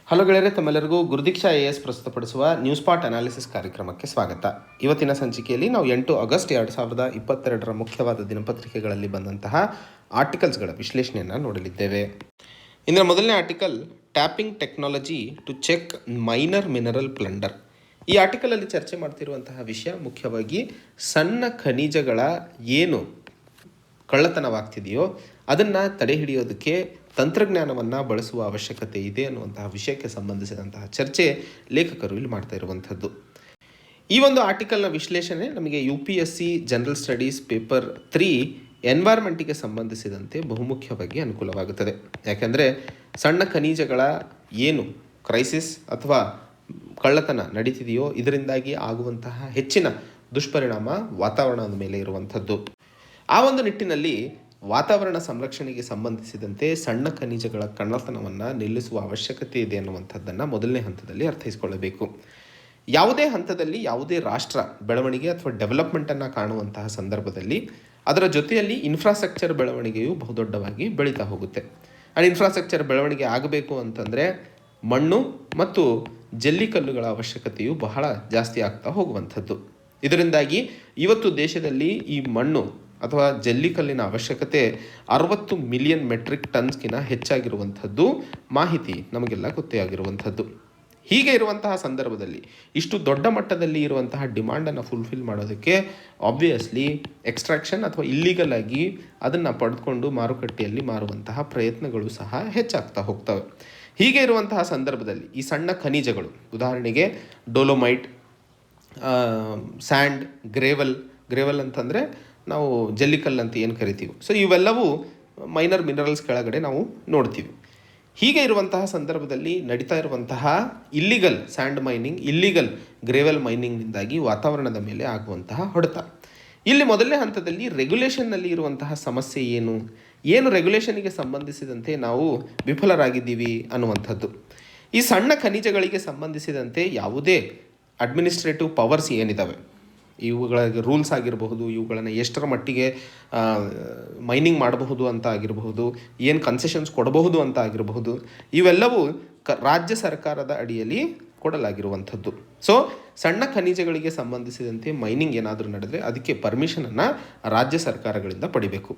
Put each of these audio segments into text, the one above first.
Hello ಗೆಳೆಯರೆ, ತಮ್ಮೆಲ್ಲರಿಗೂ ಗುರುದೀಕ್ಷಾ S ಪ್ರಸ್ತುತಪಡಿಸುವ ನ್ಯೂಸ್ ಪಾರ್ಟ್ ಅನಾಲಿಸಿಸ್ ಕಾರ್ಯಕ್ರಮಕ್ಕೆ ಸ್ವಾಗತ. ಇವತ್ತಿನ ಸಂಚಿಕೆಯಲ್ಲಿ ನಾವು 8 ಆಗಸ್ಟ್ 2022ರ ಮುಖ್ಯವಾದ ದಿನಪತ್ರಿಕೆಗಳಲ್ಲಿ ಬಂದಂತಹ ಆರ್ಟಿಕಲ್ಸ್ಗಳ ವಿಶ್ಲೇಷಣೆಯನ್ನು ನೋಡಲಿದ್ದೇವೆ. ಇದರ ಮೊದಲನೇ article, tapping technology to check minor mineral plunder. ಈ ಆರ್ಟಿಕಲಲ್ಲಿ ಚರ್ಚೆ ಮಾಡ್ತಿರುವಂತಹ ವಿಷಯ ಮುಖ್ಯವಾಗಿ ಸಣ್ಣ ಖನಿಜಗಳ ಏನು ಕಳ್ಳತನವಾಗ್ತಿದೆಯೋ ಅದನ್ನು ತಡೆ ಹಿಡಿಯೋದಕ್ಕೆ ತಂತ್ರಜ್ಞಾನವನ್ನು ಬಳಸುವ ಅವಶ್ಯಕತೆ ಇದೆ ಅನ್ನುವಂತಹ ವಿಷಯಕ್ಕೆ ಸಂಬಂಧಿಸಿದಂತಹ ಚರ್ಚೆ ಲೇಖಕರು ಇಲ್ಲಿ ಮಾಡ್ತಾ ಇರುವಂಥದ್ದು. ಈ ಒಂದು ಆರ್ಟಿಕಲ್ನ ವಿಶ್ಲೇಷಣೆ ನಮಗೆ UPSC ಜನರಲ್ ಸ್ಟಡೀಸ್ ಪೇಪರ್ 3 ಎನ್ವೈರ್ಮೆಂಟಿಗೆ ಸಂಬಂಧಿಸಿದಂತೆ ಬಹುಮುಖ್ಯವಾಗಿ ಅನುಕೂಲವಾಗುತ್ತದೆ. ಯಾಕೆಂದರೆ ಸಣ್ಣ ಖನಿಜಗಳ ಏನು ಕ್ರೈಸಿಸ್ ಅಥವಾ ಕಳ್ಳತನ ನಡೀತಿದೆಯೋ ಇದರಿಂದಾಗಿ ಆಗುವಂತಹ ಹೆಚ್ಚಿನ ದುಷ್ಪರಿಣಾಮ ವಾತಾವರಣದ ಮೇಲೆ ಇರುವಂಥದ್ದು. ಆ ಒಂದು ನಿಟ್ಟಿನಲ್ಲಿ ವಾತಾವರಣ ಸಂರಕ್ಷಣೆಗೆ ಸಂಬಂಧಿಸಿದಂತೆ ಸಣ್ಣ ಖನಿಜಗಳ ಕಳ್ಳತನವನ್ನು ನಿಲ್ಲಿಸುವ ಅವಶ್ಯಕತೆ ಇದೆ ಅನ್ನುವಂಥದ್ದನ್ನು ಮೊದಲನೇ ಹಂತದಲ್ಲಿ ಅರ್ಥೈಸಿಕೊಳ್ಳಬೇಕು. ಯಾವುದೇ ಹಂತದಲ್ಲಿ ಯಾವುದೇ ರಾಷ್ಟ್ರ ಬೆಳವಣಿಗೆ ಅಥವಾ ಡೆವಲಪ್ಮೆಂಟನ್ನು ಕಾಣುವಂತಹ ಸಂದರ್ಭದಲ್ಲಿ ಅದರ ಜೊತೆಯಲ್ಲಿ ಇನ್ಫ್ರಾಸ್ಟ್ರಕ್ಚರ್ ಬೆಳವಣಿಗೆಯು ಬಹುದೊಡ್ಡವಾಗಿ ಬೆಳೀತಾ ಹೋಗುತ್ತೆ. ಆ ಇನ್ಫ್ರಾಸ್ಟ್ರಕ್ಚರ್ ಬೆಳವಣಿಗೆ ಆಗಬೇಕು ಅಂತಂದರೆ ಮಣ್ಣು ಮತ್ತು ಜಲ್ಲಿಕಲ್ಲುಗಳ ಅವಶ್ಯಕತೆಯು ಬಹಳ ಜಾಸ್ತಿ ಆಗ್ತಾ ಹೋಗುವಂಥದ್ದು. ಇದರಿಂದಾಗಿ ಇವತ್ತು ದೇಶದಲ್ಲಿ ಈ ಮಣ್ಣು ಅಥವಾ ಜಲ್ಲಿಕಲ್ಲಿನ ಅವಶ್ಯಕತೆ 60 ಮಿಲಿಯನ್ ಮೆಟ್ರಿಕ್ ಟನ್ಸ್ಗಿನ ಹೆಚ್ಚಾಗಿರುವಂಥದ್ದು ಮಾಹಿತಿ ನಮಗೆಲ್ಲ ಗೊತ್ತೇ ಆಗಿರುವಂಥದ್ದು. ಹೀಗೆ ಇರುವಂತಹ ಸಂದರ್ಭದಲ್ಲಿ ಇಷ್ಟು ದೊಡ್ಡ ಮಟ್ಟದಲ್ಲಿ ಇರುವಂತಹ ಡಿಮಾಂಡನ್ನು ಫುಲ್ಫಿಲ್ ಮಾಡೋದಕ್ಕೆ ಆಬ್ವಿಯಸ್ಲಿ ಎಕ್ಸ್ಟ್ರಾಕ್ಷನ್ ಅಥವಾ ಇಲ್ಲಿಗಲ್ ಆಗಿ ಅದನ್ನು ಪಡೆದುಕೊಂಡು ಮಾರುಕಟ್ಟೆಯಲ್ಲಿ ಮಾರುವಂತಹ ಪ್ರಯತ್ನಗಳು ಸಹ ಹೆಚ್ಚಾಗ್ತಾ ಹೋಗ್ತವೆ. ಹೀಗೆ ಇರುವಂತಹ ಸಂದರ್ಭದಲ್ಲಿ ಈ ಸಣ್ಣ ಖನಿಜಗಳು, ಉದಾಹರಣೆಗೆ ಡೋಲೋಮೈಟ್, ಸ್ಯಾಂಡ್, ಗ್ರೇವಲ್ ಅಂತಂದರೆ ನಾವು ಜಲ್ಲಿಕಲ್ಲು ಅಂತ ಏನು ಕರಿತೀವಿ. ಸೊ ಇವೆಲ್ಲವೂ ಮೈನರ್ ಮಿನರಲ್ಸ್ ಕೆಳಗಡೆ ನಾವು ನೋಡ್ತೀವಿ. ಹೀಗೆ ಇರುವಂತಹ ಸಂದರ್ಭದಲ್ಲಿ ನಡೀತಾ ಇರುವಂತಹ ಇಲ್ಲಿಗಲ್ ಸ್ಯಾಂಡ್ ಮೈನಿಂಗ್, ಇಲ್ಲಿಗಲ್ ಗ್ರೇವೆಲ್ ಮೈನಿಂಗ್ನಿಂದಾಗಿ ವಾತಾವರಣದ ಮೇಲೆ ಆಗುವಂತಹ ಹೊಡೆತ. ಇಲ್ಲಿ ಮೊದಲನೇ ಹಂತದಲ್ಲಿ ರೆಗ್ಯುಲೇಷನ್ನಲ್ಲಿ ಇರುವಂತಹ ಸಮಸ್ಯೆ ಏನು ರೆಗ್ಯುಲೇಷನ್ಗೆ ಸಂಬಂಧಿಸಿದಂತೆ ನಾವು ವಿಫಲರಾಗಿದ್ದೀವಿ ಅನ್ನುವಂಥದ್ದು. ಈ ಸಣ್ಣ ಖನಿಜಗಳಿಗೆ ಸಂಬಂಧಿಸಿದಂತೆ ಯಾವುದೇ ಅಡ್ಮಿನಿಸ್ಟ್ರೇಟಿವ್ ಪವರ್ಸ್ ಏನಿದ್ದಾವೆ, ಇವುಗಳಿಗೆ ರೂಲ್ಸ್ ಆಗಿರಬಹುದು, ಇವುಗಳನ್ನು ಎಷ್ಟರ ಮಟ್ಟಿಗೆ ಮೈನಿಂಗ್ ಮಾಡಬಹುದು ಅಂತ ಆಗಿರಬಹುದು, ಏನು ಕನ್ಸೆಷನ್ಸ್ ಕೊಡಬಹುದು ಅಂತ ಆಗಿರಬಹುದು, ಇವೆಲ್ಲವೂ ರಾಜ್ಯ ಸರ್ಕಾರದ ಅಡಿಯಲ್ಲಿ ಕೊಡಲಾಗಿರುವಂಥದ್ದು. ಸೊ ಸಣ್ಣ ಖನಿಜಗಳಿಗೆ ಸಂಬಂಧಿಸಿದಂತೆ ಮೈನಿಂಗ್ ಏನಾದರೂ ನಡೆದರೆ ಅದಕ್ಕೆ ಪರ್ಮಿಷನನ್ನು ರಾಜ್ಯ ಸರ್ಕಾರಗಳಿಂದ ಪಡಿಬೇಕು.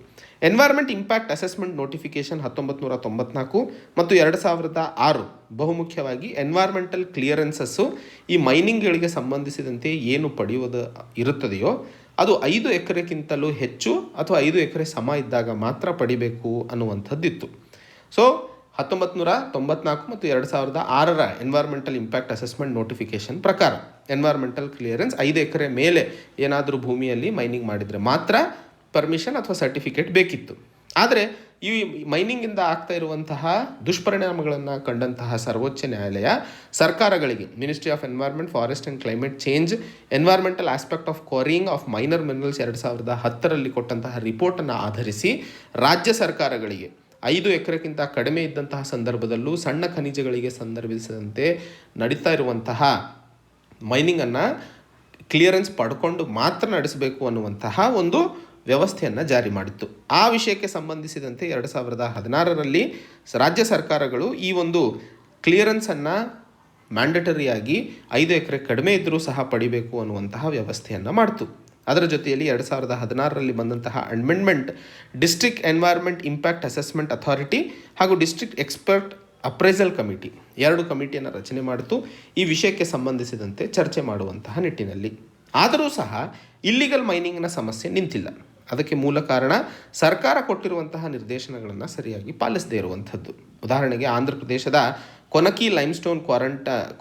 ಎನ್ವೈರ್ಮೆಂಟ್ ಇಂಪ್ಯಾಕ್ಟ್ ಅಸೆಸ್ಮೆಂಟ್ ನೋಟಿಫಿಕೇಷನ್ 1994 ಮತ್ತು 2006 ಬಹುಮುಖ್ಯವಾಗಿ ಎನ್ವೈರ್ಮೆಂಟಲ್ ಕ್ಲಿಯರೆನ್ಸಸ್ಸು ಈ ಮೈನಿಂಗ್ಗಳಿಗೆ ಸಂಬಂಧಿಸಿದಂತೆ ಏನು ಪಡೆಯುವುದು ಇರುತ್ತದೆಯೋ ಅದು 5 ಎಕರೆಗಿಂತಲೂ ಹೆಚ್ಚು ಅಥವಾ 5 ಎಕರೆ ಸಮ ಇದ್ದಾಗ ಮಾತ್ರ ಪಡಿಬೇಕು ಅನ್ನುವಂಥದ್ದಿತ್ತು. ಸೊ 1994 ಮತ್ತು 2006ರ ಎನ್ವೈರ್ಮೆಂಟಲ್ ಇಂಪ್ಯಾಕ್ಟ್ ಅಸೆಸ್ಮೆಂಟ್ ನೋಟಿಫಿಕೇಷನ್ ಪ್ರಕಾರ ಎನ್ವೈರ್ಮೆಂಟಲ್ ಕ್ಲಿಯರೆನ್ಸ್ 5 ಎಕರೆ ಮೇಲೆ ಏನಾದರೂ ಭೂಮಿಯಲ್ಲಿ ಮೈನಿಂಗ್ ಮಾಡಿದರೆ ಮಾತ್ರ ಪರ್ಮಿಷನ್ ಅಥವಾ ಸರ್ಟಿಫಿಕೇಟ್ ಬೇಕಿತ್ತು. ಆದರೆ ಈ ಮೈನಿಂಗಿಂದ ಆಗ್ತಾ ಇರುವಂತಹ ದುಷ್ಪರಿಣಾಮಗಳನ್ನು ಕಂಡಂತಹ ಸರ್ವೋಚ್ಚ ನ್ಯಾಯಾಲಯ ಸರ್ಕಾರಗಳಿಗೆ ministry of environment, forest and climate change, environmental aspect of quarrying of minor minerals 2010ರಲ್ಲಿ ಕೊಟ್ಟಂತಹ ರಿಪೋರ್ಟನ್ನು ಆಧರಿಸಿ ರಾಜ್ಯ ಸರ್ಕಾರಗಳಿಗೆ 5 ಎಕರೆಗಿಂತ ಕಡಿಮೆ ಇದ್ದಂತಹ ಸಂದರ್ಭದಲ್ಲೂ ಸಣ್ಣ ಖನಿಜಗಳಿಗೆ ಸಂದರ್ಭಿಸಿದಂತೆ ನಡೀತಾ ಇರುವಂತಹ ಮೈನಿಂಗನ್ನು ಕ್ಲಿಯರೆನ್ಸ್ ಪಡ್ಕೊಂಡು ಮಾತ್ರ ನಡೆಸಬೇಕು ಅನ್ನುವಂತಹ ಒಂದು ವ್ಯವಸ್ಥೆಯನ್ನು ಜಾರಿ ಮಾಡಿತ್ತು. ಆ ವಿಷಯಕ್ಕೆ ಸಂಬಂಧಿಸಿದಂತೆ 2016ರಲ್ಲಿ ರಾಜ್ಯ ಸರ್ಕಾರಗಳು ಈ ಒಂದು ಕ್ಲಿಯರೆನ್ಸನ್ನು ಮ್ಯಾಂಡಟರಿಯಾಗಿ 5 ಎಕರೆ ಕಡಿಮೆ ಇದ್ದರೂ ಸಹ ಪಡಿಬೇಕು ಅನ್ನುವಂತಹ ವ್ಯವಸ್ಥೆಯನ್ನು ಮಾಡಿತು. ಅದರ ಜೊತೆಯಲ್ಲಿ 2016ರಲ್ಲಿ ಬಂದಂತಹ amendment district environment impact assessment authority ಹಾಗೂ ಡಿಸ್ಟ್ರಿಕ್ಟ್ ಎಕ್ಸ್ಪರ್ಟ್ ಅಪ್ರೈಸಲ್ ಕಮಿಟಿ 2 ಕಮಿಟಿಯನ್ನು ರಚನೆ ಮಾಡಿತು ಈ ವಿಷಯಕ್ಕೆ ಸಂಬಂಧಿಸಿದಂತೆ ಚರ್ಚೆ ಮಾಡುವಂತಹ ನಿಟ್ಟಿನಲ್ಲಿ. ಆದರೂ ಸಹ ಇಲ್ಲಿಗಲ್ ಮೈನಿಂಗ್ನ ಸಮಸ್ಯೆ ನಿಂತಿಲ್ಲ. ಅದಕ್ಕೆ ಮೂಲ ಕಾರಣ ಸರ್ಕಾರ ಕೊಟ್ಟಿರುವಂತಹ ನಿರ್ದೇಶನಗಳನ್ನು ಸರಿಯಾಗಿ ಪಾಲಿಸದೇ ಇರುವಂಥದ್ದು. ಉದಾಹರಣೆಗೆ ಆಂಧ್ರ ಪ್ರದೇಶದ ಕೊನಕಿ ಲೈಮ್ಸ್ಟೋನ್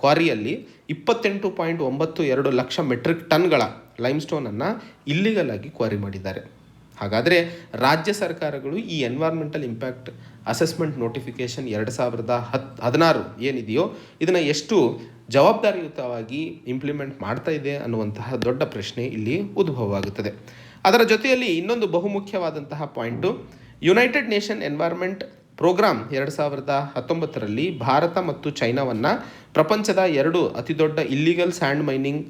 ಕ್ವಾರಿಯಲ್ಲಿ 28.92 ಲಕ್ಷ ಮೆಟ್ರಿಕ್ ಟನ್ಗಳ ಲೈಮ್ಸ್ಟೋನನ್ನು ಇಲ್ಲಿಗಲ್ ಆಗಿ ಕ್ವಾರಿ ಮಾಡಿದ್ದಾರೆ. ಹಾಗಾದರೆ ರಾಜ್ಯ ಸರ್ಕಾರಗಳು ಈ ಎನ್ವೈರ್ಮೆಂಟಲ್ ಇಂಪ್ಯಾಕ್ಟ್ ಅಸೆಸ್ಮೆಂಟ್ ನೋಟಿಫಿಕೇಷನ್ 2016 ಏನಿದೆಯೋ ಇದನ್ನು ಎಷ್ಟು ಜವಾಬ್ದಾರಿಯುತವಾಗಿ ಇಂಪ್ಲಿಮೆಂಟ್ ಮಾಡ್ತಾ ಇದೆ ಅನ್ನುವಂತಹ ದೊಡ್ಡ ಪ್ರಶ್ನೆ ಇಲ್ಲಿ ಉದ್ಭವವಾಗುತ್ತದೆ. ಅದರ ಜೊತೆಯಲ್ಲಿ ಇನ್ನೊಂದು ಬಹುಮುಖ್ಯವಾದಂತಹ point, united nation environment programme 2019ರಲ್ಲಿ ಭಾರತ ಮತ್ತು ಚೈನಾವನ್ನು ಪ್ರಪಂಚದ 2 ಅತಿದೊಡ್ಡ ಇಲ್ಲಿಗಲ್ ಸ್ಯಾಂಡ್ ಮೈನಿಂಗ್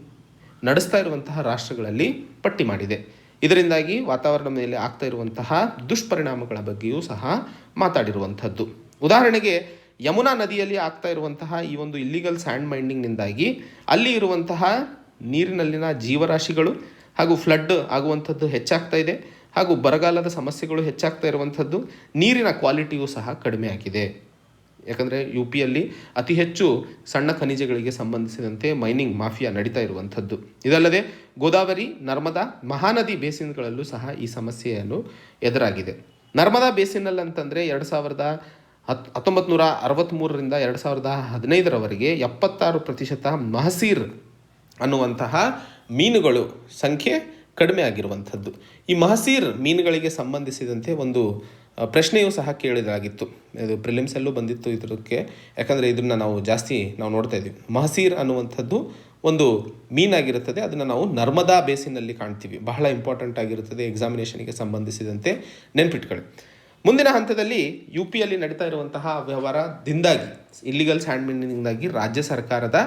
ನಡೆಸ್ತಾ ಇರುವಂತಹ ರಾಷ್ಟ್ರಗಳಲ್ಲಿ ಪಟ್ಟಿ ಮಾಡಿದೆ. ಇದರಿಂದಾಗಿ ವಾತಾವರಣದ ಮೇಲೆ ಆಗ್ತಾ ಇರುವಂತಹ ದುಷ್ಪರಿಣಾಮಗಳ ಬಗ್ಗೆಯೂ ಸಹ ಮಾತಾಡಿರುವಂಥದ್ದು. ಉದಾಹರಣೆಗೆ ಯಮುನಾ ನದಿಯಲ್ಲಿ ಆಗ್ತಾ ಇರುವಂತಹ ಈ ಒಂದು ಇಲ್ಲಿಗಲ್ ಸ್ಯಾಂಡ್ ಮೈನಿಂಗ್ನಿಂದಾಗಿ ಅಲ್ಲಿ ಇರುವಂತಹ ನೀರಿನಲ್ಲಿನ ಜೀವರಾಶಿಗಳು ಹಾಗೂ ಫ್ಲಡ್ ಆಗುವಂಥದ್ದು ಹೆಚ್ಚಾಗ್ತಾ ಇದೆ, ಹಾಗೂ ಬರಗಾಲದ ಸಮಸ್ಯೆಗಳು ಹೆಚ್ಚಾಗ್ತಾ ಇರುವಂಥದ್ದು, ನೀರಿನ ಕ್ವಾಲಿಟಿಯೂ ಸಹ ಕಡಿಮೆ ಆಗಿದೆ. ಯಾಕಂದರೆ ಯು ಪಿಯಲ್ಲಿ ಅತಿ ಹೆಚ್ಚು ಸಣ್ಣ ಖನಿಜಗಳಿಗೆ ಸಂಬಂಧಿಸಿದಂತೆ ಮೈನಿಂಗ್ ಮಾಫಿಯಾ ನಡೀತಾ ಇರುವಂಥದ್ದು. ಇದಲ್ಲದೆ ಗೋದಾವರಿ, ನರ್ಮದಾ, ಮಹಾನದಿ ಬೇಸಿನ್ಗಳಲ್ಲೂ ಸಹ ಈ ಸಮಸ್ಯೆಯನ್ನು ಎದುರಾಗಿದೆ. ನರ್ಮದಾ ಬೇಸಿನಲ್ಲಿ ಅಂತಂದರೆ 1963ರಿಂದ 2015ರವರೆಗೆ 76% ಮಹಸೀರ್ ಅನ್ನುವಂತಹ ಮೀನುಗಳು ಸಂಖ್ಯೆ ಕಡಿಮೆ ಆಗಿರುವಂಥದ್ದು. ಈ ಮಹಸೀರ್ ಮೀನುಗಳಿಗೆ ಸಂಬಂಧಿಸಿದಂತೆ ಒಂದು ಪ್ರಶ್ನೆಯೂ ಸಹ ಕೇಳಿದಾಗಿತ್ತು. ಇದು ಪ್ರಿಲಿಮ್ಸಲ್ಲೂ ಬಂದಿತ್ತು ಇದಕ್ಕೆ, ಯಾಕಂದರೆ ಇದನ್ನು ನಾವು ನೋಡ್ತಾ ಇದ್ದೀವಿ. ಮಹಸೀರ್ ಅನ್ನುವಂಥದ್ದು ಒಂದು ಮೀನಾಗಿರುತ್ತದೆ, ಅದನ್ನು ನಾವು ನರ್ಮದಾ ಬೇಸಿನಲ್ಲಿ ಕಾಣ್ತೀವಿ. ಬಹಳ ಇಂಪಾರ್ಟೆಂಟ್ ಆಗಿರುತ್ತದೆ ಎಕ್ಸಾಮಿನೇಷನ್ಗೆ ಸಂಬಂಧಿಸಿದಂತೆ, ನೆನ್ಪಿಟ್ಕೊಳ್ಳಿ. ಮುಂದಿನ ಹಂತದಲ್ಲಿ ಯು ಪಿಯಲ್ಲಿ ನಡೀತಾ ಇರುವಂತಹ ವ್ಯವಹಾರದಿಂದಾಗಿ, ಇಲ್ಲಿಗಲ್ ಸ್ಯಾಂಡ್ ಮೈನಿಂಗ್ನಿಂದಾಗಿ ರಾಜ್ಯ ಸರ್ಕಾರದ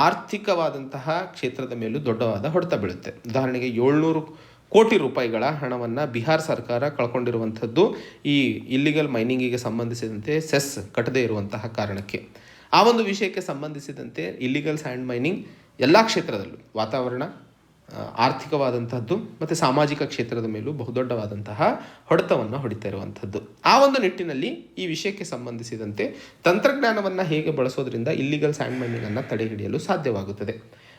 ಆರ್ಥಿಕವಾದಂತಹ ಕ್ಷೇತ್ರದ ಮೇಲೂ ದೊಡ್ಡವಾದ ಹೊಡೆತ ಬೀಳುತ್ತೆ. ಉದಾಹರಣೆಗೆ 700 ಕೋಟಿ ರೂಪಾಯಿಗಳ ಹಣವನ್ನು ಬಿಹಾರ್ ಸರ್ಕಾರ ಕಳ್ಕೊಂಡಿರುವಂಥದ್ದು ಈ ಇಲ್ಲಿಗಲ್ ಮೈನಿಂಗಿಗೆ ಸಂಬಂಧಿಸಿದಂತೆ ಸೆಸ್ ಕಟ್ಟದೇ ಇರುವಂತಹ ಕಾರಣಕ್ಕೆ. ಆ ಒಂದು ವಿಷಯಕ್ಕೆ ಸಂಬಂಧಿಸಿದಂತೆ ಇಲ್ಲಿಗಲ್ ಸ್ಯಾಂಡ್ ಮೈನಿಂಗ್ ಎಲ್ಲ ಕ್ಷೇತ್ರದಲ್ಲೂ, ವಾತಾವರಣ, ಆರ್ಥಿಕವಾದಂಥದ್ದು ಮತ್ತು ಸಾಮಾಜಿಕ ಕ್ಷೇತ್ರದ ಮೇಲೂ ಬಹುದೊಡ್ಡವಾದಂತಹ ಹೊಡೆತವನ್ನು ಹೊಡಿತಾ ಇರುವಂಥದ್ದು. ಆ ಒಂದು ನಿಟ್ಟಿನಲ್ಲಿ ಈ ವಿಷಯಕ್ಕೆ ಸಂಬಂಧಿಸಿದಂತೆ ತಂತ್ರಜ್ಞಾನವನ್ನು ಹೇಗೆ ಬಳಸೋದ್ರಿಂದ ಇಲ್ಲಿಗಲ್ ಸ್ಯಾಂಡ್ ಮೈನಿಂಗನ್ನು ತಡೆ ಹಿಡಿಯಲು ಸಾಧ್ಯವಾಗುತ್ತದೆ.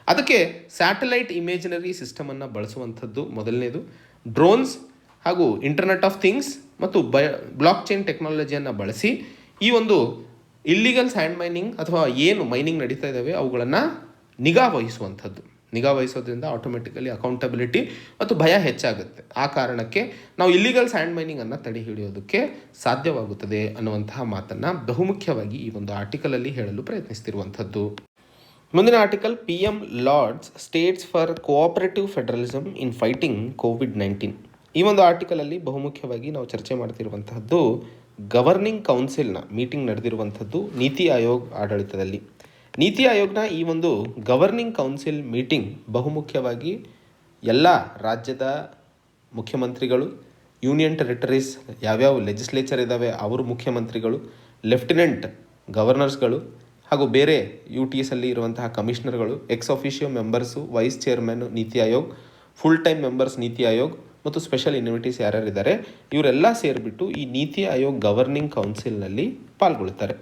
ಅದಕ್ಕೆ ಸ್ಯಾಟಲೈಟ್ ಇಮೇಜಿನರಿ ಸಿಸ್ಟಮನ್ನು ಬಳಸುವಂಥದ್ದು ಮೊದಲನೇದು. ಡ್ರೋನ್ಸ್ ಹಾಗೂ ಇಂಟರ್ನೆಟ್ ಆಫ್ ಥಿಂಗ್ಸ್ ಮತ್ತು ಬ್ಲಾಕ್ ಚೈನ್ ಟೆಕ್ನಾಲಜಿಯನ್ನು ಬಳಸಿ ಈ ಒಂದು ಇಲ್ಲಿಗಲ್ ಸ್ಯಾಂಡ್ ಮೈನಿಂಗ್ ಅಥವಾ ಏನು ಮೈನಿಂಗ್ ನಡೀತಾ ಇದ್ದಾವೆ ಅವುಗಳನ್ನು ನಿಗಾ ವಹಿಸೋದ್ರಿಂದ ಆಟೋಮೆಟಿಕಲಿ ಅಕೌಂಟಬಿಲಿಟಿ ಮತ್ತು ಭಯ ಹೆಚ್ಚಾಗುತ್ತೆ. ಆ ಕಾರಣಕ್ಕೆ ನಾವು ಇಲ್ಲಿಗಲ್ ಸ್ಯಾಂಡ್ ಮೈನಿಂಗನ್ನು ತಡೆ ಹಿಡಿಯೋದಕ್ಕೆ ಸಾಧ್ಯವಾಗುತ್ತದೆ ಅನ್ನುವಂತಹ ಮಾತನ್ನು ಬಹುಮುಖ್ಯವಾಗಿ ಈ ಒಂದು ಆರ್ಟಿಕಲಲ್ಲಿ ಹೇಳಲು ಪ್ರಯತ್ನಿಸ್ತಿರುವಂಥದ್ದು. ಮುಂದಿನ article, PM lauds states for cooperative federalism in fighting COVID-19. ಈ ಒಂದು ಆರ್ಟಿಕಲಲ್ಲಿ ಬಹುಮುಖ್ಯವಾಗಿ ನಾವು ಚರ್ಚೆ ಮಾಡ್ತಿರುವಂತಹದ್ದು ಗವರ್ನಿಂಗ್ ಕೌನ್ಸಿಲ್ನ ಮೀಟಿಂಗ್ ನಡೆದಿರುವಂಥದ್ದು ನೀತಿ ಆಯೋಗ್ ಆಡಳಿತದಲ್ಲಿ. ನೀತಿ ಆಯೋಗ್ನ ಈ ಒಂದು ಗವರ್ನಿಂಗ್ ಕೌನ್ಸಿಲ್ ಮೀಟಿಂಗ್ ಬಹುಮುಖ್ಯವಾಗಿ ಎಲ್ಲ ರಾಜ್ಯದ ಮುಖ್ಯಮಂತ್ರಿಗಳು, ಯೂನಿಯನ್ ಟೆರಿಟರೀಸ್ ಯಾವ್ಯಾವ ಲೆಜಿಸ್ಲೇಚರ್ ಇದ್ದಾವೆ ಅವರು ಮುಖ್ಯಮಂತ್ರಿಗಳು, ಲೆಫ್ಟಿನೆಂಟ್ ಗವರ್ನರ್ಸ್ಗಳು ಹಾಗೂ ಬೇರೆ UTS ಅಲ್ಲಿ ಇರುವಂತಹ ಕಮಿಷನರ್ಗಳು, ಎಕ್ಸ್ ಆಫಿಷಿಯೋ ಮೆಂಬರ್ಸು, ವೈಸ್ ಚೇರ್ಮನ್ ನೀತಿ ಆಯೋಗ್, ಫುಲ್ ಟೈಮ್ ಮೆಂಬರ್ಸ್ ನೀತಿ ಆಯೋಗ್ ಮತ್ತು ಸ್ಪೆಷಲ್ ಇನ್ವಿಟೀಸ್ ಯಾರ್ಯಾರಿದ್ದಾರೆ ಇವರೆಲ್ಲ ಸೇರಿಬಿಟ್ಟು ಈ ನೀತಿ ಆಯೋಗ್ ಗವರ್ನಿಂಗ್ ಕೌನ್ಸಿಲ್ನಲ್ಲಿ ಪಾಲ್ಗೊಳ್ತಾರೆ.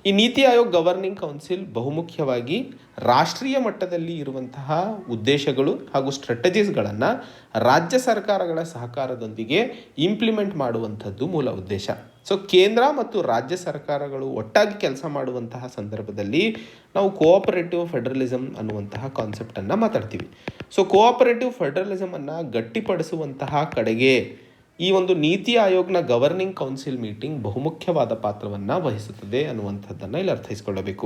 ಈ ನೀತಿ ಆಯೋಗ್ ಗವರ್ನಿಂಗ್ ಕೌನ್ಸಿಲ್ ಬಹುಮುಖ್ಯವಾಗಿ ರಾಷ್ಟ್ರೀಯ ಮಟ್ಟದಲ್ಲಿ ಇರುವಂತಹ ಉದ್ದೇಶಗಳು ಹಾಗೂ ಸ್ಟ್ರಾಟಜೀಸ್ಗಳನ್ನು ರಾಜ್ಯ ಸರ್ಕಾರಗಳ ಸಹಕಾರದೊಂದಿಗೆ ಇಂಪ್ಲಿಮೆಂಟ್ ಮಾಡುವಂಥದ್ದು ಮೂಲ ಉದ್ದೇಶ. ಸೊ ಕೇಂದ್ರ ಮತ್ತು ರಾಜ್ಯ ಸರ್ಕಾರಗಳು ಒಟ್ಟಾಗಿ ಕೆಲಸ ಮಾಡುವಂತಹ ಸಂದರ್ಭದಲ್ಲಿ ನಾವು ಕೋಆಪರೇಟಿವ್ ಫೆಡರಲಿಸಮ್ ಅನ್ನುವಂತಹ ಕಾನ್ಸೆಪ್ಟನ್ನು ಮಾತಾಡ್ತೀವಿ. ಸೊ ಕೋಆಪರೇಟಿವ್ ಫೆಡರಲಿಸಮನ್ನು ಗಟ್ಟಿಪಡಿಸುವಂತಹ ಕಡೆಗೆ ಈ ಒಂದು ನೀತಿ ಆಯೋಗ್ನ ಗವರ್ನಿಂಗ್ ಕೌನ್ಸಿಲ್ ಮೀಟಿಂಗ್ ಬಹುಮುಖ್ಯವಾದ ಪಾತ್ರವನ್ನು ವಹಿಸುತ್ತದೆ ಅನ್ನುವಂಥದ್ದನ್ನು ಇಲ್ಲಿ ಅರ್ಥೈಸಿಕೊಳ್ಳಬೇಕು.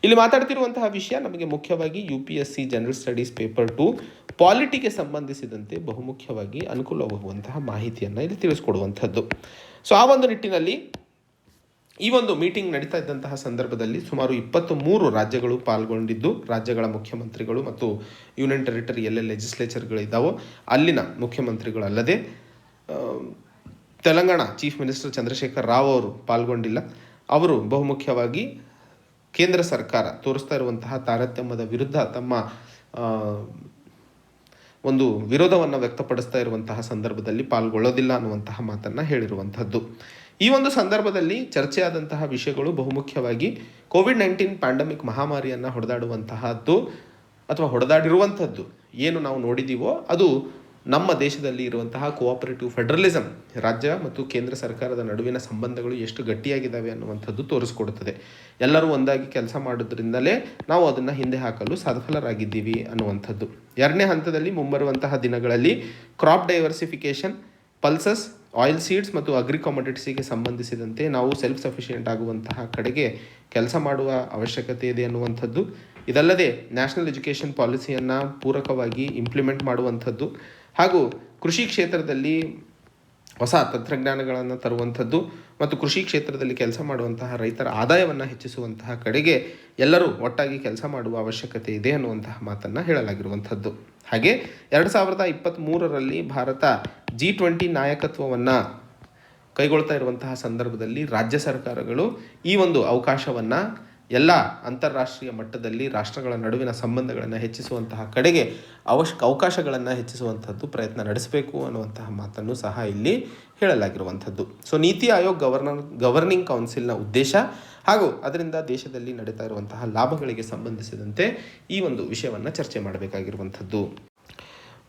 ಇಲ್ಲಿ ಮಾತಾಡ್ತಿರುವಂತಹ ವಿಷಯ ನಮಗೆ ಮುಖ್ಯವಾಗಿ UPSC ಜನರಲ್ ಸ್ಟಡೀಸ್ ಪೇಪರ್ 2 ಪಾಲಿಟಿಗೆ ಸಂಬಂಧಿಸಿದಂತೆ ಬಹುಮುಖ್ಯವಾಗಿ ಅನುಕೂಲವಾಗುವಂತಹ ಮಾಹಿತಿಯನ್ನು ಇಲ್ಲಿ ತಿಳಿಸ್ಕೊಡುವಂಥದ್ದು. ಸೊ ಆ ಒಂದು ನಿಟ್ಟಿನಲ್ಲಿ ಈ ಒಂದು ಮೀಟಿಂಗ್ ನಡೀತಾ ಇದ್ದಂತಹ ಸಂದರ್ಭದಲ್ಲಿ ಸುಮಾರು 23 ರಾಜ್ಯಗಳು ಪಾಲ್ಗೊಂಡಿದ್ದು, ರಾಜ್ಯಗಳ ಮುಖ್ಯಮಂತ್ರಿಗಳು ಮತ್ತು ಯೂನಿಯನ್ ಟೆರಿಟರಿ ಎಲ್ಲೆಲ್ಲಿ ಲೆಜಿಸ್ಲೇಚರ್ಗಳಿದ್ದಾವೋ ಅಲ್ಲಿನ ಮುಖ್ಯಮಂತ್ರಿಗಳಲ್ಲದೆ ತೆಲಂಗಾಣ ಚೀಫ್ ಮಿನಿಸ್ಟರ್ ಚಂದ್ರಶೇಖರ್ ರಾವ್ ಅವರು ಪಾಲ್ಗೊಂಡಿಲ್ಲ. ಅವರು ಬಹುಮುಖ್ಯವಾಗಿ ಕೇಂದ್ರ ಸರ್ಕಾರ ತೋರಿಸ್ತಾ ಇರುವಂತಹ ತಾರತಮ್ಯದ ವಿರುದ್ಧ ತಮ್ಮ ಒಂದು ವಿರೋಧವನ್ನು ವ್ಯಕ್ತಪಡಿಸ್ತಾ ಇರುವಂತಹ ಸಂದರ್ಭದಲ್ಲಿ ಪಾಲ್ಗೊಳ್ಳೋದಿಲ್ಲ ಅನ್ನುವಂತಹ ಮಾತನ್ನು ಹೇಳಿರುವಂಥದ್ದು. ಈ ಒಂದು ಸಂದರ್ಭದಲ್ಲಿ ಚರ್ಚೆಯಾದಂತಹ ವಿಷಯಗಳು ಬಹುಮುಖ್ಯವಾಗಿ COVID-19 ಪ್ಯಾಂಡಮಿಕ್ ಮಹಾಮಾರಿಯನ್ನು ಹೊಡೆದಾಡುವಂತಹದ್ದು ಅಥವಾ ಹೊಡೆದಾಡಿರುವಂಥದ್ದು ಏನು ನಾವು ನೋಡಿದ್ದೀವೋ ಅದು ನಮ್ಮ ದೇಶದಲ್ಲಿ ಇರುವಂತಹ ಕೋಆಪರೇಟಿವ್ ಫೆಡರಲಿಸಮ್, ರಾಜ್ಯ ಮತ್ತು ಕೇಂದ್ರ ಸರ್ಕಾರದ ನಡುವಿನ ಸಂಬಂಧಗಳು ಎಷ್ಟು ಗಟ್ಟಿಯಾಗಿದ್ದಾವೆ ಅನ್ನುವಂಥದ್ದು ತೋರಿಸ್ಕೊಡುತ್ತದೆ. ಎಲ್ಲರೂ ಒಂದಾಗಿ ಕೆಲಸ ಮಾಡೋದ್ರಿಂದಲೇ ನಾವು ಅದನ್ನು ಹಿಂದೆ ಹಾಕಲು ಸಫಲರಾಗಿದ್ದೀವಿ ಅನ್ನುವಂಥದ್ದು. ಎರಡನೇ ಹಂತದಲ್ಲಿ ಮುಂಬರುವಂತಹ ದಿನಗಳಲ್ಲಿ crop diversification, pulses, oil seeds ಮತ್ತು ಅಗ್ರಿ ಕಾಮೊಡಿಟೀಸಿಗೆ ಸಂಬಂಧಿಸಿದಂತೆ ನಾವು ಸೆಲ್ಫ್ ಸಫಿಷಿಯೆಂಟ್ ಆಗುವಂತಹ ಕಡೆಗೆ ಕೆಲಸ ಮಾಡುವ ಅವಶ್ಯಕತೆ ಇದೆ ಅನ್ನುವಂಥದ್ದು. ಇದಲ್ಲದೆ ನ್ಯಾಷನಲ್ ಎಜುಕೇಷನ್ ಪಾಲಿಸಿಯನ್ನು ಪೂರಕವಾಗಿ ಇಂಪ್ಲಿಮೆಂಟ್ ಮಾಡುವಂಥದ್ದು ಹಾಗೂ ಕೃಷಿ ಕ್ಷೇತ್ರದಲ್ಲಿ ಹೊಸ ತಂತ್ರಜ್ಞಾನಗಳನ್ನು ತರುವಂಥದ್ದು ಮತ್ತು ಕೃಷಿ ಕ್ಷೇತ್ರದಲ್ಲಿ ಕೆಲಸ ಮಾಡುವಂತಹ ರೈತರ ಆದಾಯವನ್ನು ಹೆಚ್ಚಿಸುವಂತಹ ಕಡೆಗೆ ಎಲ್ಲರೂ ಒಟ್ಟಾಗಿ ಕೆಲಸ ಮಾಡುವ ಅವಶ್ಯಕತೆ ಇದೆ ಅನ್ನುವಂತಹ ಮಾತನ್ನು ಹೇಳಲಾಗಿರುವಂಥದ್ದು. ಹಾಗೆ 2023ರಲ್ಲಿ ಭಾರತ G20 ನಾಯಕತ್ವವನ್ನು ಕೈಗೊಳ್ತಾ ಇರುವಂತಹ ಸಂದರ್ಭದಲ್ಲಿ ರಾಜ್ಯ ಸರ್ಕಾರಗಳು ಈ ಒಂದು ಅವಕಾಶವನ್ನು ಎಲ್ಲ ಅಂತಾರಾಷ್ಟ್ರೀಯ ಮಟ್ಟದಲ್ಲಿ ರಾಷ್ಟ್ರಗಳ ನಡುವಿನ ಸಂಬಂಧಗಳನ್ನು ಹೆಚ್ಚಿಸುವಂತಹ ಕಡೆಗೆ ಅವಕಾಶಗಳನ್ನು ಹೆಚ್ಚಿಸುವಂಥದ್ದು ಪ್ರಯತ್ನ ನಡೆಸಬೇಕು ಅನ್ನುವಂತಹ ಮಾತನ್ನು ಸಹ ಇಲ್ಲಿ ಹೇಳಲಾಗಿರುವಂಥದ್ದು. ಸೊ ನೀತಿ ಆಯೋಗ್ ಗವರ್ನಿಂಗ್ ಕೌನ್ಸಿಲ್ನ ಉದ್ದೇಶ ಹಾಗೂ ಅದರಿಂದ ದೇಶದಲ್ಲಿ ನಡೀತಾ ಇರುವಂತಹ ಲಾಭಗಳಿಗೆ ಸಂಬಂಧಿಸಿದಂತೆ ಈ ಒಂದು ವಿಷಯವನ್ನು ಚರ್ಚೆ ಮಾಡಬೇಕಾಗಿರುವಂಥದ್ದು.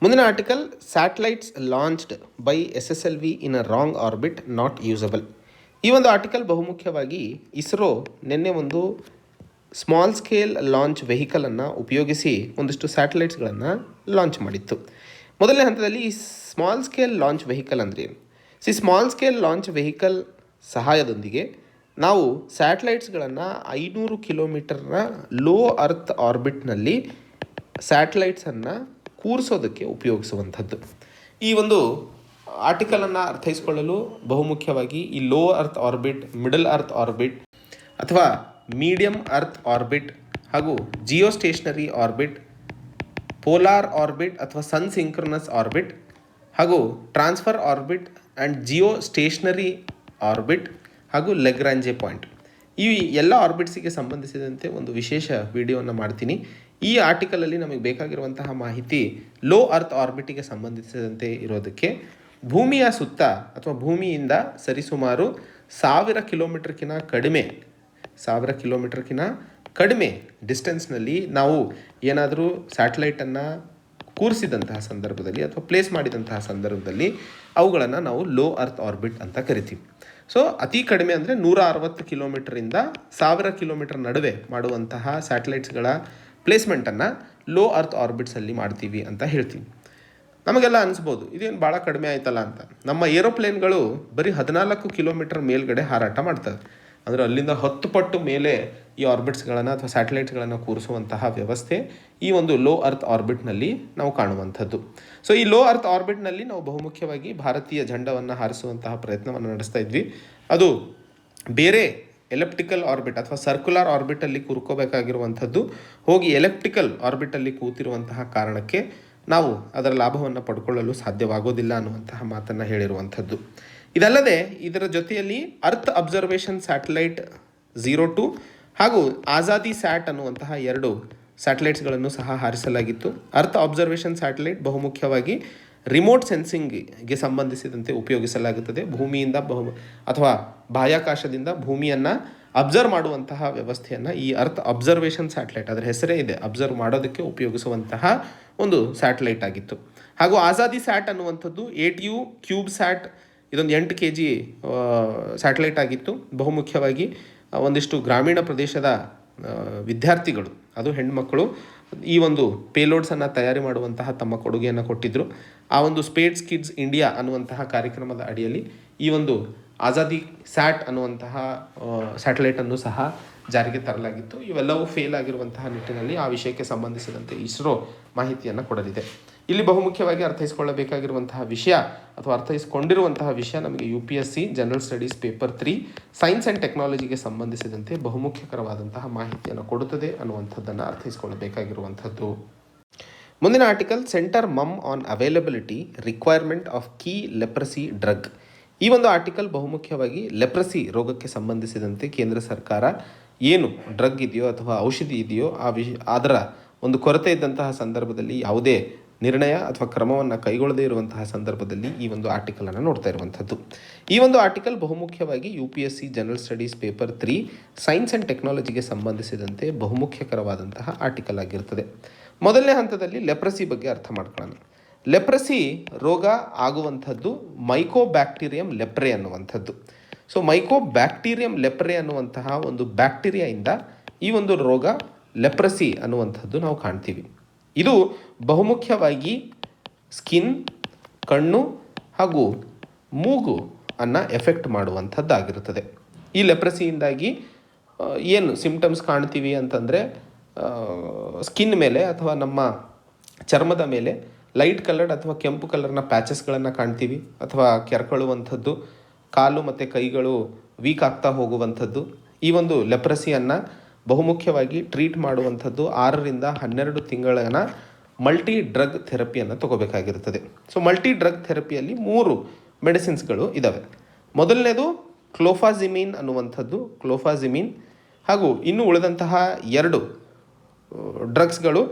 ಮುಂದಿನ article, satellites launched by SSLV in a wrong orbit not usable. ಈ ಒಂದು ಆರ್ಟಿಕಲ್ ಬಹುಮುಖ್ಯವಾಗಿ ಇಸ್ರೋ ನಿನ್ನೆ ಒಂದು ಸ್ಮಾಲ್ ಸ್ಕೇಲ್ ಲಾಂಚ್ ವೆಹಿಕಲನ್ನು ಉಪಯೋಗಿಸಿ ಒಂದಿಷ್ಟು ಸ್ಯಾಟಲೈಟ್ಸ್ಗಳನ್ನು ಲಾಂಚ್ ಮಾಡಿತ್ತು. ಮೊದಲನೇ ಹಂತದಲ್ಲಿ ಈ ಸ್ಮಾಲ್ ಸ್ಕೇಲ್ ಲಾಂಚ್ ವೆಹಿಕಲ್ ಅಂದರೆ ಏನು? ಸ್ಮಾಲ್ ಸ್ಕೇಲ್ ಲಾಂಚ್ ವೆಹಿಕಲ್ ಸಹಾಯದೊಂದಿಗೆ ನಾವು ಸ್ಯಾಟಲೈಟ್ಸ್ಗಳನ್ನು 500 ಕಿಲೋಮೀಟರ್ನ ಲೋ ಅರ್ತ್ ಆರ್ಬಿಟ್ನಲ್ಲಿ ಸ್ಯಾಟಲೈಟ್ಸನ್ನು ಕೂರಿಸೋದಕ್ಕೆ ಉಪಯೋಗಿಸುವಂಥದ್ದು. ಈ ಒಂದು ಆರ್ಟಿಕಲನ್ನು ಅರ್ಥೈಸಿಕೊಳ್ಳಲು ಬಹುಮುಖ್ಯವಾಗಿ ಈ low earth orbit, middle earth orbit ಅಥವಾ ಮೀಡಿಯಮ್ ಅರ್ತ್ ಆರ್ಬಿಟ್ ಹಾಗೂ geostationary orbit, polar orbit ಅಥವಾ ಸನ್ ಸಿಂಕ್ರನಸ್ ಆರ್ಬಿಟ್ ಹಾಗೂ transfer orbit and geostationary orbit ಹಾಗೂ ಲೆಗ್ರಾಂಜೆ ಪಾಯಿಂಟ್, ಈ ಎಲ್ಲ ಆರ್ಬಿಟ್ಸಿಗೆ ಸಂಬಂಧಿಸಿದಂತೆ ಒಂದು ವಿಶೇಷ ವಿಡಿಯೋವನ್ನು ಮಾಡ್ತೀನಿ. ಈ ಆರ್ಟಿಕಲಲ್ಲಿ ನಮಗೆ ಬೇಕಾಗಿರುವಂತಹ ಮಾಹಿತಿ ಲೋ ಅರ್ತ್ ಆರ್ಬಿಟಿಗೆ ಸಂಬಂಧಿಸಿದಂತೆ ಇರೋದಕ್ಕೆ ಭೂಮಿಯ ಸುತ್ತ ಅಥವಾ ಭೂಮಿಯಿಂದ ಸರಿಸುಮಾರು 1000 ಕಿಲೋಮೀಟರ್ಕಿಂತ ಕಡಿಮೆ ಡಿಸ್ಟೆನ್ಸ್ನಲ್ಲಿ ನಾವು ಏನಾದರೂ ಸ್ಯಾಟಲೈಟನ್ನು ಕೂರಿಸಿದಂತಹ ಸಂದರ್ಭದಲ್ಲಿ ಅಥವಾ ಪ್ಲೇಸ್ ಮಾಡಿದಂತಹ ಸಂದರ್ಭದಲ್ಲಿ ಅವುಗಳನ್ನು ನಾವು ಲೋ ಅರ್ತ್ ಆರ್ಬಿಟ್ ಅಂತ ಕರಿತೀವಿ. ಸೊ ಅತಿ ಕಡಿಮೆ ಅಂದರೆ 160 ಕಿಲೋಮೀಟರಿಂದ 1000 ಕಿಲೋಮೀಟರ್ ನಡುವೆ ಮಾಡುವಂತಹ ಸ್ಯಾಟಲೈಟ್ಸ್ಗಳ ಪ್ಲೇಸ್ಮೆಂಟನ್ನು ಲೋ ಅರ್ತ್ ಆರ್ಬಿಟ್ಸಲ್ಲಿ ಮಾಡ್ತೀವಿ ಅಂತ ಹೇಳ್ತೀವಿ. ನಮಗೆಲ್ಲ ಅನಿಸ್ಬೋದು ಇದೇನು ಭಾಳ ಕಡಿಮೆ ಆಯ್ತಲ್ಲ ಅಂತ. ನಮ್ಮ ಏರೋಪ್ಲೇನ್ಗಳು ಬರೀ 14 ಕಿಲೋಮೀಟರ್ ಮೇಲ್ಗಡೆ ಹಾರಾಟ ಮಾಡ್ತವೆ. ಅಂದರೆ ಅಲ್ಲಿಂದ 10 ಪಟ್ಟು ಮೇಲೆ ಈ ಆರ್ಬಿಟ್ಸ್ಗಳನ್ನು ಅಥವಾ ಸ್ಯಾಟಲೈಟ್ಸ್ಗಳನ್ನು ಕೂರಿಸುವಂತಹ ವ್ಯವಸ್ಥೆ ಈ ಒಂದು ಲೋ ಅರ್ತ್ ಆರ್ಬಿಟ್ನಲ್ಲಿ ನಾವು ಕಾಣುವಂಥದ್ದು. ಸೊ ಈ ಲೋ ಅರ್ತ್ ಆರ್ಬಿಟ್ನಲ್ಲಿ ನಾವು ಬಹುಮುಖ್ಯವಾಗಿ ಭಾರತೀಯ ಜೆಂಡವನ್ನು ಹಾರಿಸುವಂತಹ ಪ್ರಯತ್ನವನ್ನು ನಡೆಸ್ತಾ ಇದ್ವಿ. ಅದು ಬೇರೆ ಎಲಿಪ್ಟಿಕಲ್ ಆರ್ಬಿಟ್ ಅಥವಾ ಸರ್ಕ್ಯುಲರ್ ಆರ್ಬಿಟಲ್ಲಿ ಕೂರ್ಕೋಬೇಕಾಗಿರುವಂಥದ್ದು ಹೋಗಿ ಎಲಿಪ್ಟಿಕಲ್ ಆರ್ಬಿಟಲ್ಲಿ ಕೂತಿರುವಂತಹ ಕಾರಣಕ್ಕೆ ನಾವು ಅದರ ಲಾಭವನ್ನು ಪಡ್ಕೊಳ್ಳಲು ಸಾಧ್ಯವಾಗೋದಿಲ್ಲ ಅನ್ನುವಂತಹ ಮಾತನ್ನು ಹೇಳಿರುವಂಥದ್ದು. ಇದಲ್ಲದೆ ಇದರ ಜೊತೆಯಲ್ಲಿ ಅರ್ತ್ ಅಬ್ಸರ್ವೇಷನ್ ಸ್ಯಾಟಲೈಟ್ 02 ಹಾಗೂ ಆಜಾದಿ ಸ್ಯಾಟ್ ಅನ್ನುವಂತಹ 2 ಸ್ಯಾಟಲೈಟ್ಸ್ಗಳನ್ನು ಸಹ ಹಾರಿಸಲಾಗಿತ್ತು. ಅರ್ತ್ ಅಬ್ಸರ್ವೇಷನ್ ಸ್ಯಾಟಲೈಟ್ ಬಹುಮುಖ್ಯವಾಗಿ ರಿಮೋಟ್ ಸೆನ್ಸಿಂಗ್ಗೆ ಸಂಬಂಧಿಸಿದಂತೆ ಉಪಯೋಗಿಸಲಾಗುತ್ತದೆ. ಭೂಮಿಯಿಂದ ಅಥವಾ ಬಾಹ್ಯಾಕಾಶದಿಂದ ಭೂಮಿಯನ್ನು ಅಬ್ಸರ್ವ್ ಮಾಡುವಂತಹ ವ್ಯವಸ್ಥೆಯನ್ನು ಈ ಅರ್ತ್ ಅಬ್ಸರ್ವೇಷನ್ ಸ್ಯಾಟಲೈಟ್, ಅದರ ಹೆಸರೇ ಇದೆ, ಅಬ್ಸರ್ವ್ ಮಾಡೋದಕ್ಕೆ ಉಪಯೋಗಿಸುವಂತಹ ಒಂದು ಸ್ಯಾಟಲೈಟ್ ಆಗಿತ್ತು. ಹಾಗೂ ಆಜಾದಿ ಸ್ಯಾಟ್ ಅನ್ನುವಂಥದ್ದು ATU ಕ್ಯೂಬ್ ಸ್ಯಾಟ್, ಇದೊಂದು 8 kg ಸ್ಯಾಟಲೈಟ್ ಆಗಿತ್ತು. ಬಹುಮುಖ್ಯವಾಗಿ ಒಂದಿಷ್ಟು ಗ್ರಾಮೀಣ ಪ್ರದೇಶದ ವಿದ್ಯಾರ್ಥಿಗಳು, ಅದು ಹೆಣ್ಮಕ್ಕಳು, ಈ ಒಂದು ಪೇಲೋಡ್ಸನ್ನು ತಯಾರಿ ಮಾಡುವಂತಹ ತಮ್ಮ ಕೊಡುಗೆಯನ್ನು ಕೊಟ್ಟಿದ್ದರು. ಆ ಒಂದು ಸ್ಪೇಸ್ ಕಿಡ್ಸ್ ಇಂಡಿಯಾ ಅನ್ನುವಂತಹ ಕಾರ್ಯಕ್ರಮದ ಅಡಿಯಲ್ಲಿ ಈ ಒಂದು ಆಜಾದಿ ಸ್ಯಾಟ್ ಅನ್ನುವಂತಹ ಸ್ಯಾಟಲೈಟನ್ನು ಸಹ ಜಾರಿಗೆ ತರಲಾಗಿತ್ತು. ಇವೆಲ್ಲವೂ ಫೇಲ್ ಆಗಿರುವಂತಹ ನಿಟ್ಟಿನಲ್ಲಿ ಆ ವಿಷಯಕ್ಕೆ ಸಂಬಂಧಿಸಿದಂತೆ ಇಸ್ರೋ ಮಾಹಿತಿಯನ್ನು ಕೊಡಲಿದೆ. ಇಲ್ಲಿ ಬಹುಮುಖ್ಯವಾಗಿ ಅರ್ಥೈಸಿಕೊಳ್ಳಬೇಕಾಗಿರುವಂತಹ ವಿಷಯ ಅಥವಾ ಅರ್ಥೈಸಿಕೊಂಡಿರುವಂತಹ ವಿಷಯ ನಮಗೆ UPSC general studies paper 3 science and ಟೆಕ್ನಾಲಜಿಗೆ ಸಂಬಂಧಿಸಿದಂತೆ ಬಹುಮುಖ್ಯಕರವಾದಂತಹ ಮಾಹಿತಿಯನ್ನು ಕೊಡುತ್ತದೆ ಅನ್ನುವಂಥದ್ದನ್ನು ಅರ್ಥೈಸಿಕೊಳ್ಳಬೇಕಾಗಿರುವಂಥದ್ದು. ಮುಂದಿನ article, centre mum on availability requirement of key leprosy drug. ಈ ಒಂದು ಆರ್ಟಿಕಲ್ ಬಹುಮುಖ್ಯವಾಗಿ ಲೆಪ್ರಸಿ ರೋಗಕ್ಕೆ ಸಂಬಂಧಿಸಿದಂತೆ ಕೇಂದ್ರ ಸರ್ಕಾರ ಏನು ಡ್ರಗ್ ಇದೆಯೋ ಅಥವಾ ಔಷಧಿ ಇದೆಯೋ ಅದರ ಒಂದು ಕೊರತೆ ಇದ್ದಂತಹ ಸಂದರ್ಭದಲ್ಲಿ ಯಾವುದೇ ನಿರ್ಣಯ ಅಥವಾ ಕ್ರಮವನ್ನು ಕೈಗೊಳ್ಳದೇ ಇರುವಂತಹ ಸಂದರ್ಭದಲ್ಲಿ ಈ ಒಂದು ಆರ್ಟಿಕಲನ್ನು ನೋಡ್ತಾ ಇರುವಂಥದ್ದು. ಈ ಒಂದು ಆರ್ಟಿಕಲ್ ಬಹುಮುಖ್ಯವಾಗಿ UPSC general studies paper 3 science and ಟೆಕ್ನಾಲಜಿಗೆ ಸಂಬಂಧಿಸಿದಂತೆ ಬಹುಮುಖ್ಯಕರವಾದಂತಹ ಆರ್ಟಿಕಲ್ ಆಗಿರ್ತದೆ. ಮೊದಲನೇ ಹಂತದಲ್ಲಿ ಲೆಪ್ರಸಿ ಬಗ್ಗೆ ಅರ್ಥ ಮಾಡ್ಕೊಳ್ಳೋಣ. ಲೆಪ್ರಸಿ ರೋಗ ಆಗುವಂಥದ್ದು ಮೈಕೋಬ್ಯಾಕ್ಟೀರಿಯಂ ಲೆಪ್ರೆ ಅನ್ನುವಂಥದ್ದು. ಸೊ ಮೈಕೋಬ್ಯಾಕ್ಟೀರಿಯಂ ಲೆಪ್ರೆ ಅನ್ನುವಂತಹ ಒಂದು ಬ್ಯಾಕ್ಟೀರಿಯಾಯಿಂದ ಈ ಒಂದು ರೋಗ ಲೆಪ್ರಸಿ ಅನ್ನುವಂಥದ್ದು ನಾವು ಕಾಣ್ತೀವಿ. ಇದು ಬಹುಮುಖ್ಯವಾಗಿ ಸ್ಕಿನ್, ಕಣ್ಣು ಹಾಗೂ ಮೂಗು ಅನ್ನು ಎಫೆಕ್ಟ್ ಮಾಡುವಂಥದ್ದಾಗಿರುತ್ತದೆ. ಈ ಲೆಪ್ರಸಿಯಿಂದಾಗಿ ಏನು ಸಿಂಪ್ಟಮ್ಸ್ ಕಾಣ್ತೀವಿ ಅಂತಂದರೆ ಸ್ಕಿನ್ ಮೇಲೆ ಅಥವಾ ನಮ್ಮ ಚರ್ಮದ ಮೇಲೆ ಲೈಟ್ ಕಲರ್ಡ್ ಅಥವಾ ಕೆಂಪು ಕಲರ್ನ ಪ್ಯಾಚಸ್ಗಳನ್ನು ಕಾಣ್ತೀವಿ, ಅಥವಾ ಕೆರ್ಕೊಳ್ಳುವಂಥದ್ದು, ಕಾಲು ಮತ್ತು ಕೈಗಳು ವೀಕ್ ಆಗ್ತಾ ಹೋಗುವಂಥದ್ದು. ಈ ಒಂದು ಲೆಪ್ರಸಿಯನ್ನು ಬಹುಮುಖ್ಯವಾಗಿ ಟ್ರೀಟ್ ಮಾಡುವಂಥದ್ದು 6 ರಿಂದ 12 ತಿಂಗಳ ಮಲ್ಟಿ ಡ್ರಗ್ ಥೆರಪಿಯನ್ನು ತಗೋಬೇಕಾಗಿರುತ್ತದೆ. ಸೊ ಮಲ್ಟಿ ಡ್ರಗ್ ಥೆರಪಿಯಲ್ಲಿ 3 ಮೆಡಿಸಿನ್ಸ್ಗಳು ಇದ್ದಾವೆ. ಮೊದಲನೇದು ಕ್ಲೋಫಾಜಿಮಿನ್ ಅನ್ನುವಂಥದ್ದು, ಕ್ಲೋಫಾಜಿಮಿನ್, ಹಾಗೂ ಇನ್ನು ಉಳಿದಂತಹ 2 ಡ್ರಗ್ಸ್ಗಳು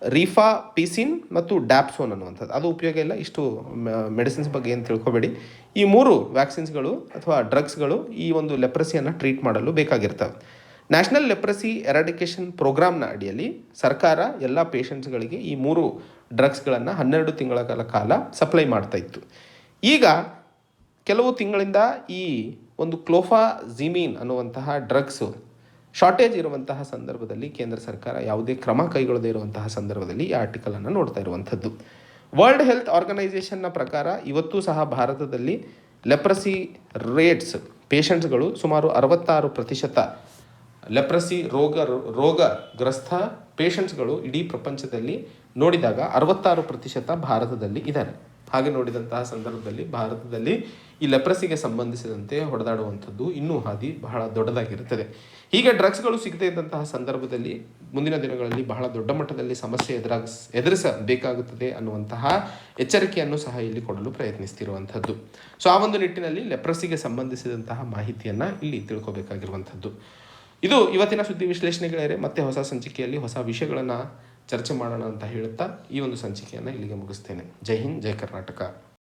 ರಿಫಾಪಿಸಿನ್ ಮತ್ತು ಡ್ಯಾಪ್ಸೋನ್ ಅನ್ನುವಂಥದ್ದು. ಅದು ಉಪಯೋಗ ಇಲ್ಲ, ಇಷ್ಟು ಮೆಡಿಸಿನ್ಸ್ ಬಗ್ಗೆ ಏನು ತಿಳ್ಕೊಬೇಡಿ. ಈ 3 ವ್ಯಾಕ್ಸಿನ್ಸ್ಗಳು ಅಥವಾ ಡ್ರಗ್ಸ್ಗಳು ಈ ಒಂದು ಲೆಪ್ರಸಿಯನ್ನು ಟ್ರೀಟ್ ಮಾಡಲು ಬೇಕಾಗಿರ್ತವೆ. ನ್ಯಾಷನಲ್ ಲೆಪ್ರಸಿ ಎರಾಡಿಕೇಷನ್ ಪ್ರೋಗ್ರಾಮ್ನ ಅಡಿಯಲ್ಲಿ ಸರ್ಕಾರ ಎಲ್ಲ ಪೇಷಂಟ್ಸ್ಗಳಿಗೆ ಈ 3 ಡ್ರಗ್ಸ್ಗಳನ್ನು 12 ತಿಂಗಳ ಕಾಲ ಸಪ್ಲೈ ಮಾಡ್ತಾ ಇತ್ತು. ಈಗ ಕೆಲವು ತಿಂಗಳಿಂದ ಈ ಒಂದು ಕ್ಲೋಫಾಜಿಮಿನ್ ಅನ್ನುವಂತಹ ಡ್ರಗ್ಸು ಶಾರ್ಟೇಜ್ ಇರುವಂತಹ ಸಂದರ್ಭದಲ್ಲಿ ಕೇಂದ್ರ ಸರ್ಕಾರ ಯಾವುದೇ ಕ್ರಮ ಕೈಗೊಳ್ಳದೇ ಇರುವಂತಹ ಸಂದರ್ಭದಲ್ಲಿ ಈ ಆರ್ಟಿಕಲನ್ನು ನೋಡ್ತಾ ಇರುವಂಥದ್ದು. ವರ್ಲ್ಡ್ ಹೆಲ್ತ್ ಆರ್ಗನೈಸೇಷನ್ನ ಪ್ರಕಾರ ಇವತ್ತೂ ಸಹ ಭಾರತದಲ್ಲಿ ಲೆಪ್ರಸಿ ರೇಟ್ಸ್ ಪೇಷಂಟ್ಸ್ಗಳು ಸುಮಾರು 66% ಲೆಪ್ರಸಿ ರೋಗಗ್ರಸ್ತ ಪೇಷಂಟ್ಸ್ಗಳು ಇಡೀ ಪ್ರಪಂಚದಲ್ಲಿ ನೋಡಿದಾಗ 66% ಭಾರತದಲ್ಲಿ ಇದ್ದಾರೆ. ಹಾಗೆ ನೋಡಿದಂತಹ ಸಂದರ್ಭದಲ್ಲಿ ಭಾರತದಲ್ಲಿ ಈ ಲೆಪ್ರಸಿಗೆ ಸಂಬಂಧಿಸಿದಂತೆ ಹೊಡೆದಾಡುವಂಥದ್ದು ಇನ್ನೂ ಹಾದಿ ಬಹಳ ದೊಡ್ಡದಾಗಿರುತ್ತದೆ. ಹೀಗೆ ಡ್ರಗ್ಸ್ಗಳು ಸಿಗದೇ ಇದ್ದಂತಹ ಸಂದರ್ಭದಲ್ಲಿ ಮುಂದಿನ ದಿನಗಳಲ್ಲಿ ಬಹಳ ದೊಡ್ಡ ಮಟ್ಟದಲ್ಲಿ ಸಮಸ್ಯೆ ಎದುರಿಸಬೇಕಾಗುತ್ತದೆ ಅನ್ನುವಂತಹ ಎಚ್ಚರಿಕೆಯನ್ನು ಸಹ ಇಲ್ಲಿ ಕೊಡಲು ಪ್ರಯತ್ನಿಸ್ತಿರುವಂಥದ್ದು. ಸೊ ಆ ಒಂದು ನಿಟ್ಟಿನಲ್ಲಿ ಲೆಪ್ರಸಿಗೆ ಸಂಬಂಧಿಸಿದಂತಹ ಮಾಹಿತಿಯನ್ನು ಇಲ್ಲಿ ತಿಳ್ಕೊಬೇಕಾಗಿರುವಂಥದ್ದು. ಇದು ಇವತ್ತಿನ ಸುದ್ದಿ ವಿಶ್ಲೇಷಣೆಗಳೇ. ಮತ್ತೆ ಹೊಸ ಸಂಚಿಕೆಯಲ್ಲಿ ಹೊಸ ವಿಷಯಗಳನ್ನು ಚರ್ಚೆ ಮಾಡೋಣ ಅಂತ ಹೇಳುತ್ತಾ ಈ ಒಂದು ಸಂಚಿಕೆಯನ್ನು ಇಲ್ಲಿಗೆ ಮುಗಿಸ್ತೇನೆ. ಜೈ ಹಿಂದ್, ಜೈ ಕರ್ನಾಟಕ.